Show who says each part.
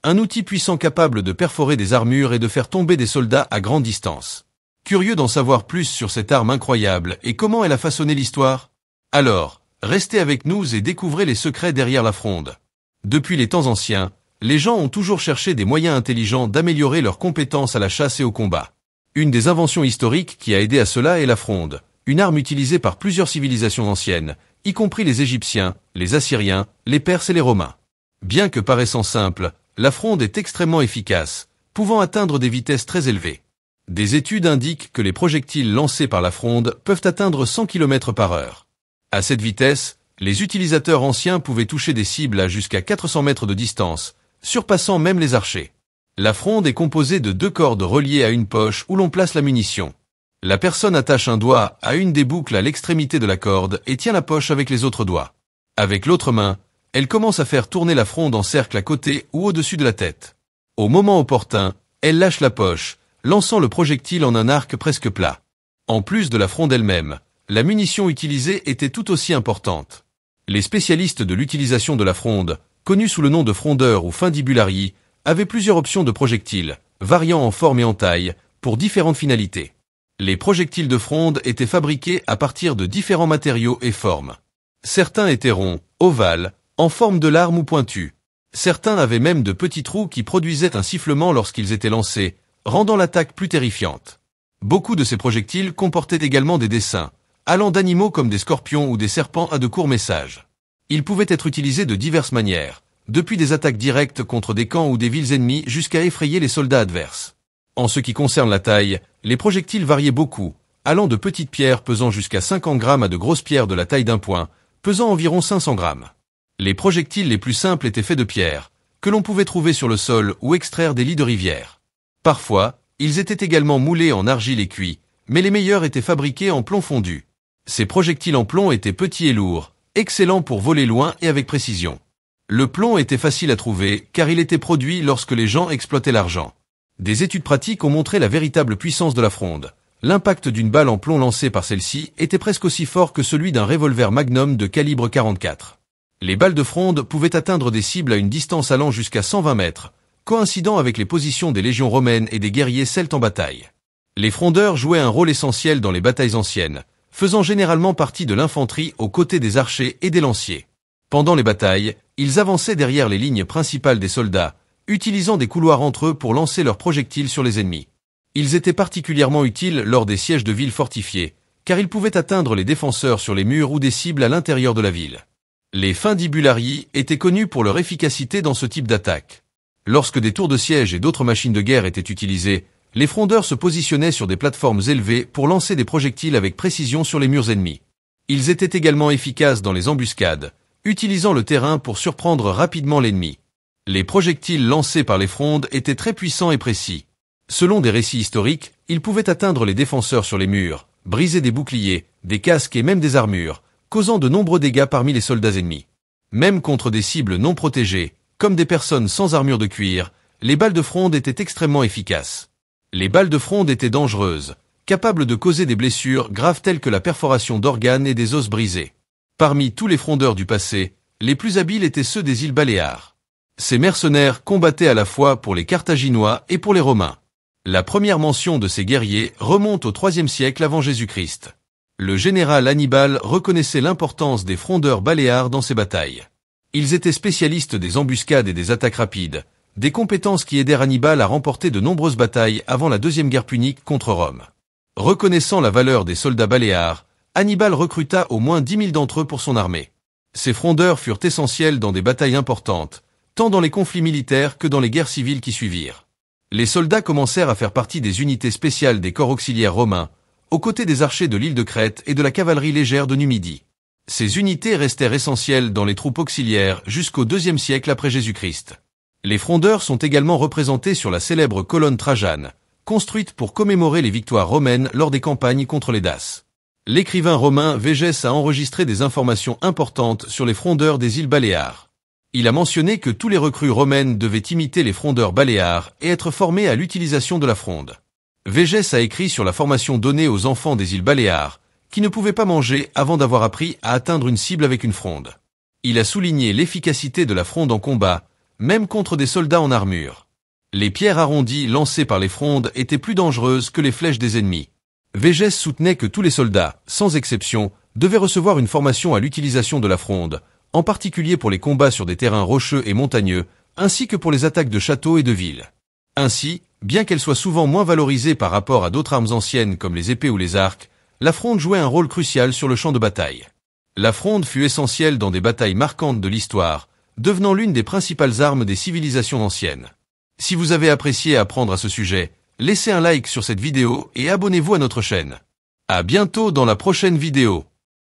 Speaker 1: un outil puissant capable de perforer des armures et de faire tomber des soldats à grande distance. Curieux d'en savoir plus sur cette arme incroyable et comment elle a façonné l'histoire? Alors, restez avec nous et découvrez les secrets derrière la fronde. Depuis les temps anciens, les gens ont toujours cherché des moyens intelligents d'améliorer leurs compétences à la chasse et au combat. Une des inventions historiques qui a aidé à cela est la fronde, une arme utilisée par plusieurs civilisations anciennes, y compris les Égyptiens, les Assyriens, les Perses et les Romains. Bien que paraissant simple, la fronde est extrêmement efficace, pouvant atteindre des vitesses très élevées. Des études indiquent que les projectiles lancés par la fronde peuvent atteindre 100 km/h. À cette vitesse, les utilisateurs anciens pouvaient toucher des cibles à jusqu'à 400 mètres de distance, surpassant même les archers. La fronde est composée de 2 cordes reliées à une poche où l'on place la munition. La personne attache un doigt à une des boucles à l'extrémité de la corde et tient la poche avec les autres doigts. Avec l'autre main, elle commence à faire tourner la fronde en cercle à côté ou au-dessus de la tête. Au moment opportun, elle lâche la poche, lançant le projectile en un arc presque plat. En plus de la fronde elle-même, la munition utilisée était tout aussi importante. Les spécialistes de l'utilisation de la fronde, connus sous le nom de frondeurs ou fundibulari, avaient plusieurs options de projectiles, variant en forme et en taille, pour différentes finalités. Les projectiles de fronde étaient fabriqués à partir de différents matériaux et formes. Certains étaient ronds, ovales, en forme de larme ou pointus. Certains avaient même de petits trous qui produisaient un sifflement lorsqu'ils étaient lancés, rendant l'attaque plus terrifiante. Beaucoup de ces projectiles comportaient également des dessins, allant d'animaux comme des scorpions ou des serpents à de courts messages. Ils pouvaient être utilisés de diverses manières, depuis des attaques directes contre des camps ou des villes ennemies jusqu'à effrayer les soldats adverses. En ce qui concerne la taille, les projectiles variaient beaucoup, allant de petites pierres pesant jusqu'à 50 grammes à de grosses pierres de la taille d'un poing, pesant environ 500 grammes. Les projectiles les plus simples étaient faits de pierres, que l'on pouvait trouver sur le sol ou extraire des lits de rivière. Parfois, ils étaient également moulés en argile et cuits, mais les meilleurs étaient fabriqués en plomb fondu. Ces projectiles en plomb étaient petits et lourds, excellents pour voler loin et avec précision. Le plomb était facile à trouver car il était produit lorsque les gens exploitaient l'argent. Des études pratiques ont montré la véritable puissance de la fronde. L'impact d'une balle en plomb lancée par celle-ci était presque aussi fort que celui d'un revolver Magnum de calibre 44. Les balles de fronde pouvaient atteindre des cibles à une distance allant jusqu'à 120 mètres, coïncidant avec les positions des légions romaines et des guerriers celtes en bataille. Les frondeurs jouaient un rôle essentiel dans les batailles anciennes, faisant généralement partie de l'infanterie aux côtés des archers et des lanciers. Pendant les batailles, ils avançaient derrière les lignes principales des soldats, utilisant des couloirs entre eux pour lancer leurs projectiles sur les ennemis. Ils étaient particulièrement utiles lors des sièges de villes fortifiées, car ils pouvaient atteindre les défenseurs sur les murs ou des cibles à l'intérieur de la ville. Les fundibulari étaient connus pour leur efficacité dans ce type d'attaque. Lorsque des tours de siège et d'autres machines de guerre étaient utilisées, les frondeurs se positionnaient sur des plateformes élevées pour lancer des projectiles avec précision sur les murs ennemis. Ils étaient également efficaces dans les embuscades, utilisant le terrain pour surprendre rapidement l'ennemi. Les projectiles lancés par les frondes étaient très puissants et précis. Selon des récits historiques, ils pouvaient atteindre les défenseurs sur les murs, briser des boucliers, des casques et même des armures, causant de nombreux dégâts parmi les soldats ennemis. Même contre des cibles non protégées, comme des personnes sans armure de cuir, les balles de fronde étaient extrêmement efficaces. Les balles de fronde étaient dangereuses, capables de causer des blessures graves telles que la perforation d'organes et des os brisés. Parmi tous les frondeurs du passé, les plus habiles étaient ceux des îles Baléares. Ces mercenaires combattaient à la fois pour les Carthaginois et pour les Romains. La première mention de ces guerriers remonte au IIIe siècle avant Jésus-Christ. Le général Hannibal reconnaissait l'importance des frondeurs baléares dans ces batailles. Ils étaient spécialistes des embuscades et des attaques rapides, des compétences qui aidèrent Hannibal à remporter de nombreuses batailles avant la Deuxième Guerre punique contre Rome. Reconnaissant la valeur des soldats baléares, Hannibal recruta au moins 10 000 d'entre eux pour son armée. Ces frondeurs furent essentiels dans des batailles importantes, tant dans les conflits militaires que dans les guerres civiles qui suivirent. Les soldats commencèrent à faire partie des unités spéciales des corps auxiliaires romains, aux côtés des archers de l'île de Crète et de la cavalerie légère de Numidie. Ces unités restèrent essentielles dans les troupes auxiliaires jusqu'au IIe siècle après Jésus-Christ. Les frondeurs sont également représentés sur la célèbre colonne Trajane, construite pour commémorer les victoires romaines lors des campagnes contre les Daces. L'écrivain romain Végès a enregistré des informations importantes sur les frondeurs des îles Baléares. Il a mentionné que tous les recrues romaines devaient imiter les frondeurs baléares et être formés à l'utilisation de la fronde. Végès a écrit sur la formation donnée aux enfants des îles Baléares, qui ne pouvaient pas manger avant d'avoir appris à atteindre une cible avec une fronde. Il a souligné l'efficacité de la fronde en combat, même contre des soldats en armure. Les pierres arrondies lancées par les frondes étaient plus dangereuses que les flèches des ennemis. Végès soutenait que tous les soldats, sans exception, devaient recevoir une formation à l'utilisation de la fronde, en particulier pour les combats sur des terrains rocheux et montagneux, ainsi que pour les attaques de châteaux et de villes. Ainsi, bien qu'elle soit souvent moins valorisée par rapport à d'autres armes anciennes comme les épées ou les arcs, la fronde jouait un rôle crucial sur le champ de bataille. La fronde fut essentielle dans des batailles marquantes de l'histoire, devenant l'une des principales armes des civilisations anciennes. Si vous avez apprécié apprendre à ce sujet, laissez un like sur cette vidéo et abonnez-vous à notre chaîne. À bientôt dans la prochaine vidéo.